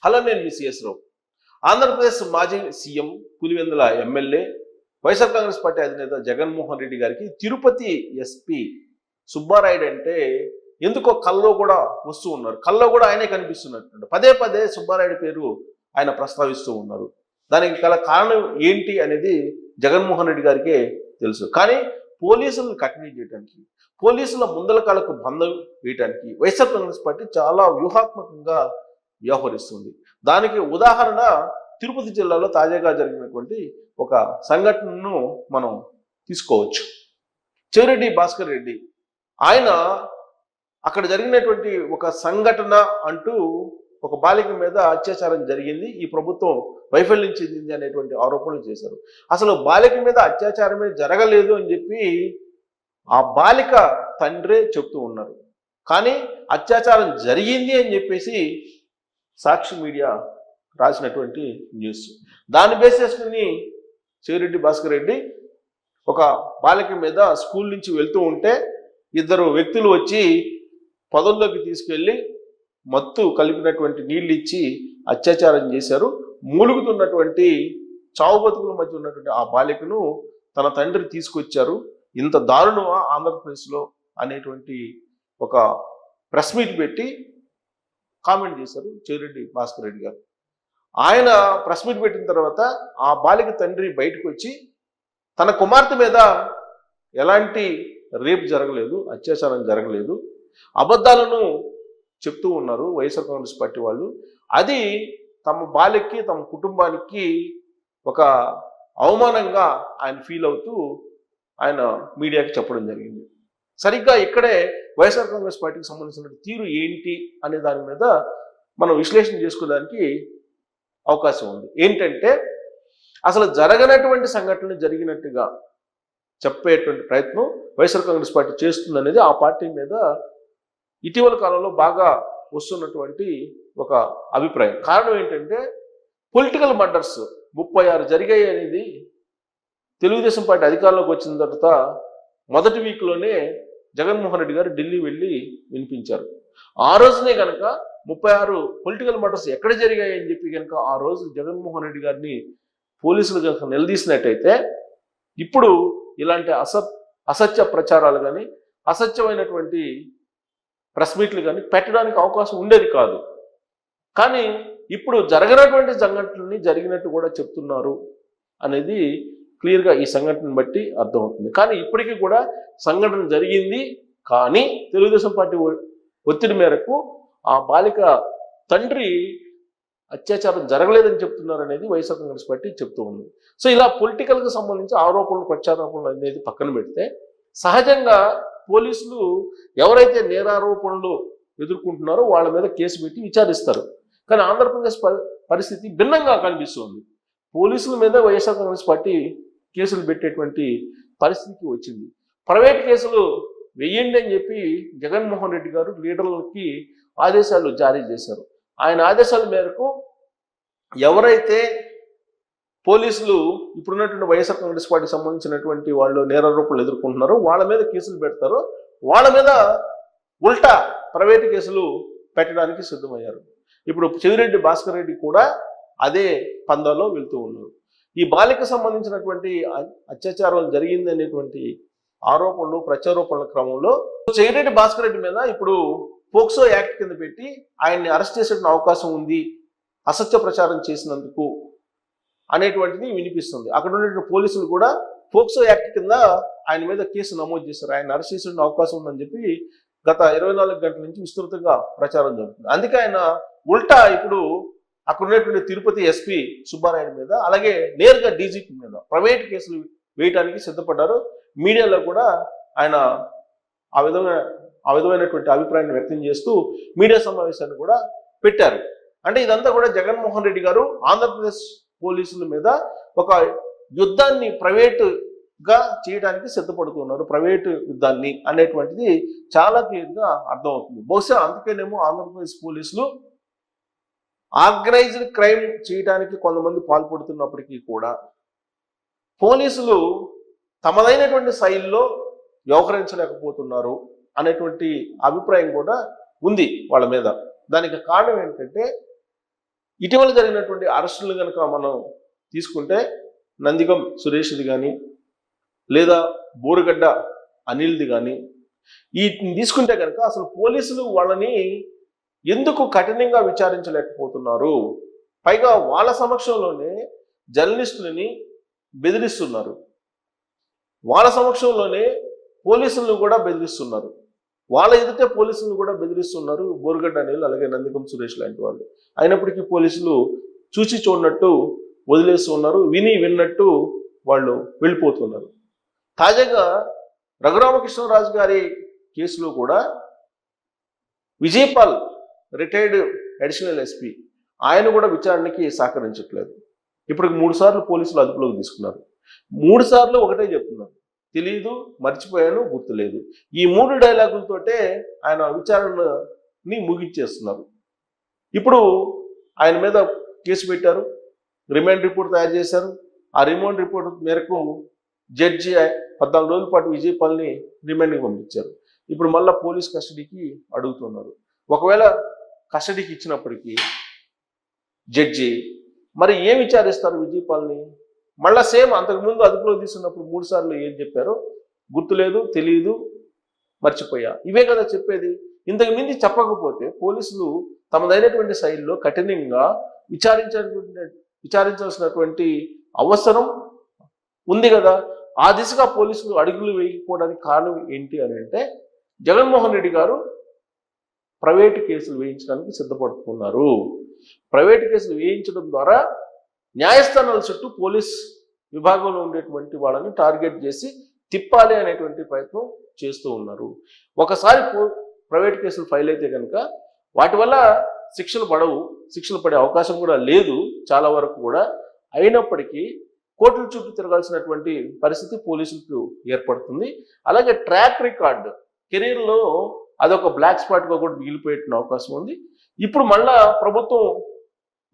Hello, నేను మీ CS రావు. ఆంధ్రప్రదేశ్ మాజీ CM, Pulivendula MLA, YSR Congress party అధినేత జగన్మోహన్ రెడ్డి గారికి తిరుపతి ఎస్పీ సుబ్బారాయుడు అంటే ఎందుకో కల్లో కూడా వస్తూ ఉన్నారు. కల్లో కూడా ఆయనే కనిపిస్తున్నట్టు పదే పదే సుబ్బారాయుడు పేరు ఆయన ప్రస్తావిస్తూ ఉన్నారు. దానికి గల కారణం ఏంటి అనేది జగన్మోహన్ రెడ్డి గారికే తెలుసు. కానీ పోలీసులను కట్టడి చేయడానికి, పోలీసుల ముందల కాలకు బంధం వేయడానికి వైఎస్ఆర్ కాంగ్రెస్ పార్టీ చాలా వ్యూహాత్మకంగా వ్యవహరిస్తుంది. దానికి ఉదాహరణ తిరుపతి జిల్లాలో తాజాగా జరిగినటువంటి ఒక సంఘటనను మనం తీసుకోవచ్చు. చెవిరెడ్డి భాస్కర్ రెడ్డి ఆయన అక్కడ జరిగినటువంటి ఒక సంఘటన అంటూ ఒక బాలిక మీద అత్యాచారం జరిగింది, ఈ ప్రభుత్వం వైఫల్యం చెందింది అనేటువంటి ఆరోపణలు చేశారు. అసలు బాలిక మీద అత్యాచారమే జరగలేదు అని చెప్పి ఆ బాలిక తండ్రే చెప్తూ ఉన్నారు. కానీ అత్యాచారం జరిగింది అని చెప్పేసి సాక్షి మీడియా రాసినటువంటి న్యూస్, దాన్ని బేస్ చేసుకుని చెవిరెడ్డి భాస్కర్ రెడ్డి ఒక బాలిక మీద స్కూల్ నుంచి వెళ్తూ ఉంటే ఇద్దరు వ్యక్తులు వచ్చి పొదల్లోకి తీసుకెళ్ళి మత్తు కలిపినటువంటి నీళ్ళు ఇచ్చి అత్యాచారం చేశారు. మూలుగుతున్నటువంటి చావు బతుకుల మధ్య ఉన్నటువంటి ఆ బాలికను తన తండ్రి తీసుకొచ్చారు. ఇంత దారుణమా ఆంధ్రప్రదేశ్లో అనేటువంటి ఒక ప్రెస్ మీట్ పెట్టి కామెంట్ చేశారు చెవిరెడ్డి భాస్కర్ రెడ్డి గారు. ఆయన ప్రెస్ మీట్ పెట్టిన తర్వాత ఆ బాలిక తండ్రి బయటకు వచ్చి తన కుమార్తె మీద ఎలాంటి రేప్ జరగలేదు, అత్యాచారం జరగలేదు, అబద్ధాలను చెప్తూ ఉన్నారు వైఎస్ఆర్ కాంగ్రెస్ పార్టీ వాళ్ళు. అది తమ బాలికకి, తమ కుటుంబానికి ఒక అవమానంగా ఆయన ఫీల్ అవుతూ ఆయన మీడియాకి చెప్పడం జరిగింది. సరిగ్గా ఇక్కడే వైఎస్ఆర్ కాంగ్రెస్ పార్టీకి సంబంధించిన తీరు ఏంటి అనే దాని మీద మనం విశ్లేషణ చేసుకోవడానికి అవకాశం ఉంది. ఏంటంటే అసలు జరగనటువంటి సంఘటనలు జరిగినట్టుగా చెప్పేటువంటి ప్రయత్నం వైఎస్ఆర్ కాంగ్రెస్ పార్టీ చేస్తుందనేది ఆ పార్టీ మీద ఇటీవల కాలంలో బాగా వస్తున్నటువంటి ఒక అభిప్రాయం. కారణం ఏంటంటే పొలిటికల్ మర్డర్స్ 36 జరిగాయి అనేది తెలుగుదేశం పార్టీ అధికారంలోకి వచ్చిన తర్వాత మొదటి వీక్లోనే జగన్మోహన్ రెడ్డి గారు ఢిల్లీ వెళ్ళి వినిపించారు. ఆ రోజునే కనుక 36 పొలిటికల్ మర్డర్స్ ఎక్కడ జరిగాయి అని చెప్పి కనుక ఆ రోజు జగన్మోహన్ రెడ్డి గారిని పోలీసులు కనుక నిలదీసినట్టయితే ఇప్పుడు ఇలాంటి అసత్య ప్రచారాలు కానీ, అసత్యమైనటువంటి ప్రెస్ మీట్లు కానీ పెట్టడానికి అవకాశం ఉండేది కాదు. కానీ ఇప్పుడు జరగనటువంటి సంఘటనని జరిగినట్టు కూడా చెప్తున్నారు అనేది క్లియర్గా ఈ సంఘటనను బట్టి అర్థమవుతుంది. కానీ ఇప్పటికీ కూడా సంఘటన జరిగింది, కానీ తెలుగుదేశం పార్టీ ఒత్తిడి మేరకు ఆ బాలిక తండ్రి అత్యాచారం జరగలేదని చెప్తున్నారు అనేది వైఎస్ఆర్ కాంగ్రెస్ పార్టీ చెప్తూ ఉంది. సో ఇలా పొలిటికల్కి సంబంధించి ఆరోపణలు, ప్రత్యారోపణలు అనేది పక్కన పెడితే సహజంగా పోలీసులు ఎవరైతే నేరారోపణలు ఎదుర్కొంటున్నారో వాళ్ళ మీద కేసు పెట్టి విచారిస్తారు. కానీ ఆంధ్రప్రదేశ్ పరిస్థితి భిన్నంగా కనిపిస్తుంది. పోలీసుల మీద వైఎస్ఆర్ కాంగ్రెస్ పార్టీ కేసులు పెట్టేటువంటి పరిస్థితికి వచ్చింది. ప్రైవేట్ కేసులు వెయ్యండి అని చెప్పి జగన్మోహన్ రెడ్డి గారు లీడర్లకి ఆదేశాలు జారీ చేశారు. ఆయన ఆదేశాల మేరకు ఎవరైతే పోలీసులు ఇప్పుడున్నటువంటి వైఎస్ఆర్ కాంగ్రెస్ పార్టీకి సంబంధించినటువంటి వాళ్ళు నేరారోపణలు ఎదుర్కొంటున్నారో వాళ్ళ మీద కేసులు పెడతారో వాళ్ళ మీద ఉల్టా ప్రైవేటు కేసులు పెట్టడానికి సిద్ధమయ్యారు. ఇప్పుడు చెవిరెడ్డి భాస్కర్ రెడ్డి కూడా అదే పందాలో వెళ్తూ ఉన్నారు. ఈ బాలిక సంబంధించినటువంటి అత్యాచారం జరిగింది అనేటువంటి ఆరోపణలు, ప్రత్యారోపణల క్రమంలో చెవిరెడ్డి భాస్కర్ రెడ్డి మీద ఇప్పుడు పోక్సో యాక్ట్ కింద పెట్టి ఆయన్ని అరెస్ట్ చేసే అవకాశం ఉంది అసత్య ప్రచారం చేసినందుకు అనేటువంటిది వినిపిస్తుంది. అక్కడ ఉన్నటువంటి పోలీసులు కూడా పోక్సో యాక్ట్ కింద ఆయన మీద కేసు నమోదు చేశారు. ఆయన అరెస్ట్ చేసే అవకాశం ఉందని చెప్పి గత 24 గంటల నుంచి విస్తృతంగా ప్రచారం జరుగుతుంది. అందుకే ఆయన ఉల్టా ఇప్పుడు అక్కడ ఉన్నటువంటి తిరుపతి ఎస్పీ సుబ్బారాయుడు మీద, అలాగే నేరుగా డీజీపీ మీద ప్రైవేట్ కేసులు వేయడానికి సిద్ధపడ్డారు. మీడియాలో కూడా ఆయన ఆ విధమైనటువంటి అభిప్రాయాన్ని వ్యక్తం చేస్తూ మీడియా సమావేశాన్ని కూడా పెట్టారు. అంటే ఇదంతా కూడా జగన్మోహన్ రెడ్డి గారు ఆంధ్రప్రదేశ్ పోలీసుల మీద ఒక యుద్ధాన్ని ప్రైవేటుగా చేయడానికి సిద్ధపడుతున్నారు, ప్రైవేటు యుద్ధాన్ని అనేటువంటిది చాలా క్లియర్గా అర్థమవుతుంది. బహుశా అందుకేనేమో ఆంధ్రప్రదేశ్ పోలీసులు ఆర్గనైజ్డ్ క్రైమ్ చేయడానికి కొంతమంది పాల్పడుతున్నప్పటికీ కూడా పోలీసులు తమదైనటువంటి శైలిలో వ్యవహరించలేకపోతున్నారు అనేటువంటి అభిప్రాయం కూడా ఉంది వాళ్ళ మీద. దానికి కారణం ఏంటంటే ఇటీవల జరిగినటువంటి అరెస్టులు కనుక మనం తీసుకుంటే నందిగం సురేష్ది కానీ లేదా బోరుగడ్డ అనిల్ది కానీ వీటిని తీసుకుంటే కనుక అసలు పోలీసులు వాళ్ళని ఎందుకు కఠినంగా విచారించలేకపోతున్నారు? పైగా వాళ్ళ సమక్షంలోనే జర్నలిస్టులని బెదిరిస్తున్నారు, వాళ్ళ సమక్షంలోనే పోలీసులను కూడా బెదిరిస్తున్నారు, వాళ్ళ ఎదుటే పోలీసులను కూడా బెదిరిస్తున్నారు బోరుగడ్డ అనిల్ అలాగే నందిగం సురేష్ లాంటి వాళ్ళు. అయినప్పటికీ పోలీసులు చూసి చూడనట్టు వదిలేస్తూ ఉన్నారు, విని విన్నట్టు వాళ్ళు వెళ్ళిపోతున్నారు. తాజాగా రఘురామకృష్ణరాజు గారి కేసులో కూడా విజయపాల్ రిటైర్డ్ అడిషనల్ ఎస్పీ ఆయన కూడా విచారణకి సహకరించట్లేదు. ఇప్పటికి 3 సార్లు పోలీసులు అదుపులోకి తీసుకున్నారు. 3 సార్లు ఒకటే చెప్తున్నారు, తెలియదు, మర్చిపోయాను, గుర్తులేదు. ఈ 3 డైలాగులతోటే ఆయన విచారణని ముగించేస్తున్నారు. ఇప్పుడు ఆయన మీద కేసు పెట్టారు, రిమాండ్ రిపోర్ట్ తయారు చేశారు. ఆ రిమాండ్ రిపోర్ట్ మేరకు జడ్జి 14 రోజుల పాటు విజయపాల్ని రిమాండ్కి పంపించారు. ఇప్పుడు మళ్ళీ పోలీస్ కస్టడీకి అడుగుతున్నారు. ఒకవేళ కస్టడీకి ఇచ్చినప్పటికీ జడ్జి మరి ఏం విచారిస్తారు విజయపాల్ని? మళ్ళా సేమ్ అంతకుముందు అదుపులో తీసుకున్నప్పుడు 3 సార్లు ఏం చెప్పారో గుర్తులేదు, తెలియదు, మర్చిపోయా, ఇవే కదా చెప్పేది. ఇంతకు మించి చెప్పకపోతే పోలీసులు తమదైనటువంటి శైలిలో కఠినంగా విచారించాల్సినటువంటి అవసరం ఉంది కదా. ఆ దిశగా పోలీసులు అడుగులు వేయకపోవడానికి కారణం ఏంటి అని అంటే జగన్మోహన్ రెడ్డి గారు ప్రైవేటు కేసులు వేయించడానికి సిద్ధపడుతున్నారు. ప్రైవేటు కేసులు వేయించడం ద్వారా న్యాయస్థానాల చుట్టూ పోలీస్ విభాగంలో ఉండేటువంటి వాళ్ళని టార్గెట్ చేసి తిప్పాలి అనేటువంటి ప్రయత్నం చేస్తూ ఉన్నారు. ఒకసారి ప్రైవేట్ కేసులు ఫైల్ అయితే కనుక వాటి వల్ల శిక్షలు పడే అవకాశం కూడా లేదు చాలా వరకు కూడా. అయినప్పటికీ కోర్టుల చుట్టూ తిరగాల్సినటువంటి పరిస్థితి పోలీసులకు ఏర్పడుతుంది. అలాగే ట్రాక్ రికార్డ్ కెరీర్లో అదొక బ్లాక్ స్పాట్గా కూడా మిగిలిపోయే అవకాశం ఉంది. ఇప్పుడు మళ్ళా ప్రభుత్వం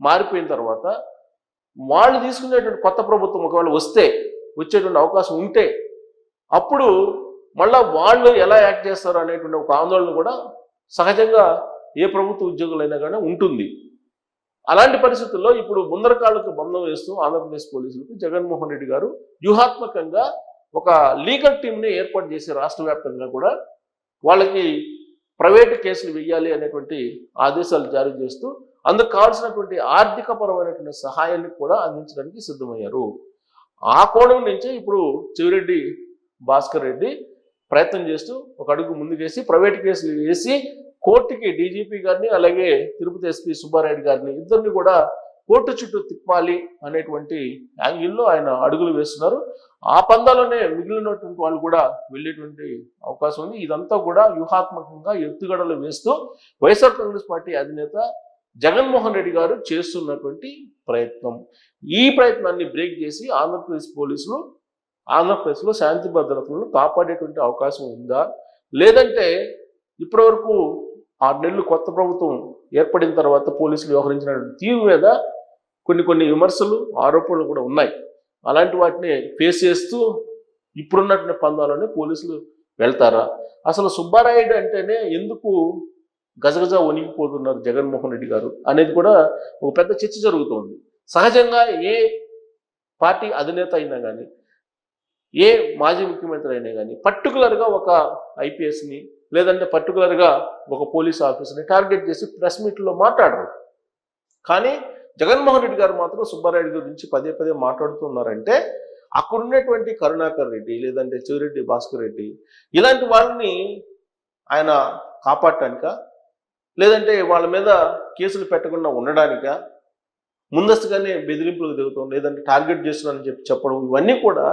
మారిపోయిన తర్వాత వాళ్ళు తీసుకునేటువంటి కొత్త ప్రభుత్వం ఒకవేళ వచ్చేటువంటి అవకాశం ఉంటే అప్పుడు మళ్ళా వాళ్ళు ఎలా యాక్ట్ చేస్తారు అనేటువంటి ఒక ఆందోళన కూడా సహజంగా ఏ ప్రభుత్వ ఉద్యోగులైనా కానీ ఉంటుంది. అలాంటి పరిస్థితుల్లో ఇప్పుడు ముందరకాళ్ళకు బంధం వేస్తూ ఆంధ్రప్రదేశ్ పోలీసులకు జగన్మోహన్ రెడ్డి గారు వ్యూహాత్మకంగా ఒక లీగల్ టీంని ఏర్పాటు చేసి రాష్ట్ర వ్యాప్తంగా కూడా వాళ్ళకి ప్రైవేటు కేసులు వేయాలి అనేటువంటి ఆదేశాలు జారీ చేస్తూ అందుకు కావాల్సినటువంటి ఆర్థికపరమైనటువంటి సహాయాన్ని కూడా అందించడానికి సిద్ధమయ్యారు. ఆ కోణం నుంచే ఇప్పుడు చెవిరెడ్డి భాస్కర్ రెడ్డి ప్రయత్నం చేస్తూ ఒక అడుగు ముందుకేసి ప్రైవేటు కేసులు వేసి కోర్టుకి డీజీపీ గారిని అలాగే తిరుపతి ఎస్పీ సుబ్బారెడ్డి గారిని ఇద్దరిని కూడా కోర్టు చుట్టూ తిప్పాలి అనేటువంటి యాంగిల్లో ఆయన అడుగులు వేస్తున్నారు. ఆ పందాలోనే మిగిలినటువంటి వాళ్ళు కూడా వెళ్ళేటువంటి అవకాశం ఉంది. ఇదంతా కూడా వ్యూహాత్మకంగా ఎత్తుగడలు వేస్తూ వైఎస్ఆర్ కాంగ్రెస్ పార్టీ అధినేత జగన్మోహన్ రెడ్డి గారు చేస్తున్నటువంటి ప్రయత్నం. ఈ ప్రయత్నాన్ని బ్రేక్ చేసి ఆంధ్రప్రదేశ్ పోలీసులు ఆంధ్రప్రదేశ్లో శాంతి భద్రతలను కాపాడేటువంటి అవకాశం ఉందా, లేదంటే ఇప్పటివరకు 6 నెలలు కొత్త ప్రభుత్వం ఏర్పడిన తర్వాత పోలీసులు వ్యవహరించినటువంటి తీరు మీద కొన్ని విమర్శలు ఆరోపణలు కూడా ఉన్నాయి. అలాంటి వాటిని ఫేస్ చేస్తూ ఇప్పుడున్నటువంటి పందాలోనే పోలీసులు వెళ్తారా? అసలు సుబ్బారాయుడు అంటేనే ఎందుకు గజగజ వణిగిపోతున్నారు జగన్మోహన్ రెడ్డి గారు అనేది కూడా ఒక పెద్ద చర్చ జరుగుతోంది. సహజంగా ఏ పార్టీ అధినేత అయినా కానీ ఏ మాజీ ముఖ్యమంత్రి అయినా కానీ పర్టికులర్గా ఒక ఐపీఎస్ని లేదంటే పర్టికులర్గా ఒక పోలీస్ ఆఫీసర్ని టార్గెట్ చేసి ప్రెస్ మీట్లో మాట్లాడరు. కానీ జగన్మోహన్ రెడ్డి గారు మాత్రం సుబ్బారాయుడు గురించి పదే మాట్లాడుతున్నారంటే అక్కడ ఉన్నటువంటి కరుణాకర్ రెడ్డి లేదంటే చెవిరెడ్డి భాస్కర్ రెడ్డి ఇలాంటి వాళ్ళని ఆయన కాపాడటానిక, లేదంటే వాళ్ళ మీద కేసులు పెట్టకుండా ఉండడానిక, ముందస్తుగానే బెదిరింపులకు దిగుతాం లేదంటే టార్గెట్ చేస్తున్నానని చెప్పడం, ఇవన్నీ కూడా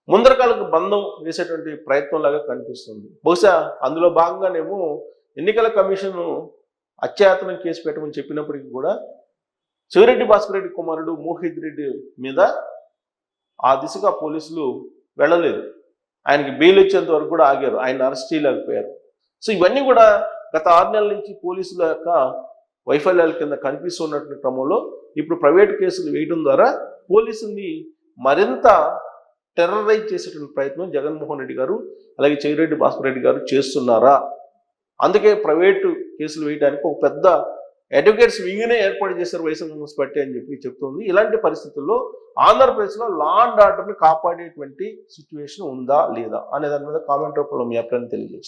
ముందరకాలకు బంధం వేసేటువంటి ప్రయత్నం లాగా కనిపిస్తుంది. బహుశా అందులో భాగంగానేమో ఎన్నికల కమిషన్ అత్యాయతనం కేసు పెట్టమని చెప్పినప్పటికీ కూడా చెవిరెడ్డి భాస్కర్ రెడ్డి కుమారుడు మోహిత్ రెడ్డి మీద ఆ దిశగా పోలీసులు వెళ్ళలేదు. ఆయనకి బెయిల్ వచ్చేంత వరకు కూడా ఆగారు, ఆయన అరెస్ట్ చేయలేకపోయారు. సో ఇవన్నీ కూడా గత 6 నెలల నుంచి పోలీసుల యొక్క వైఫల్యాల కింద కనిపిస్తున్నటువంటి క్రమంలో ఇప్పుడు ప్రైవేట్ కేసులు వేయడం ద్వారా పోలీసుల్ని మరింత టెర్రరైజ్ చేసేటువంటి ప్రయత్నం జగన్మోహన్ రెడ్డి గారు అలాగే చెవిరెడ్డి భాస్కర్ రెడ్డి గారు చేస్తున్నారా? అందుకే ప్రైవేటు కేసులు వేయడానికి ఒక పెద్ద అడ్వకేట్స్ వింగ్నే ఏర్పాటు చేశారు వైఎస్ఆర్ కాంగ్రెస్ పార్టీ అని చెప్పి చెప్తుంది. ఇలాంటి పరిస్థితుల్లో ఆంధ్రప్రదేశ్లో లా అండ్ ఆర్డర్ని కాపాడేటువంటి సిచ్యువేషన్ ఉందా లేదా అనే దాని మీద కామెంట్ రూపంలో మీ అభిప్రాయం తెలియజేయండి.